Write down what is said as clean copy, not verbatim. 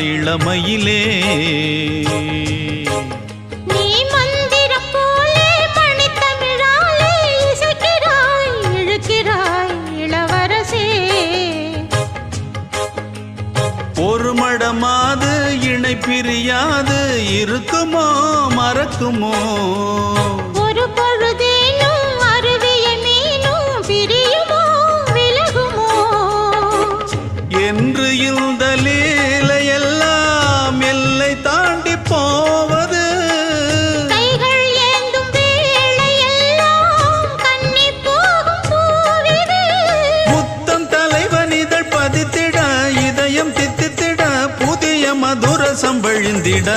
இளமையிலே நீ மந்திரம் போலே மணித்தமிழாலே இசைக்கிறாய் இழுக்கிறாய் இளவரசே ஒரு மடமாது இணை பிரியாது இருக்குமோ மறக்குமோ ஒரு பொழுதேனும் அருவிய மீனும் பிரியுமோ விலகுமோ என்று இந்த லீலையெல்லாம் எல்லை தாண்டி போவது கைகள் ஏந்தும் வேளையெல்லாம் கண்ணி போகும் பூவிது முத்தம் தலைவன் இதழ் பதித்திட இதயம் தித்தித்திட புதிய மதுர சம்பழிந்திட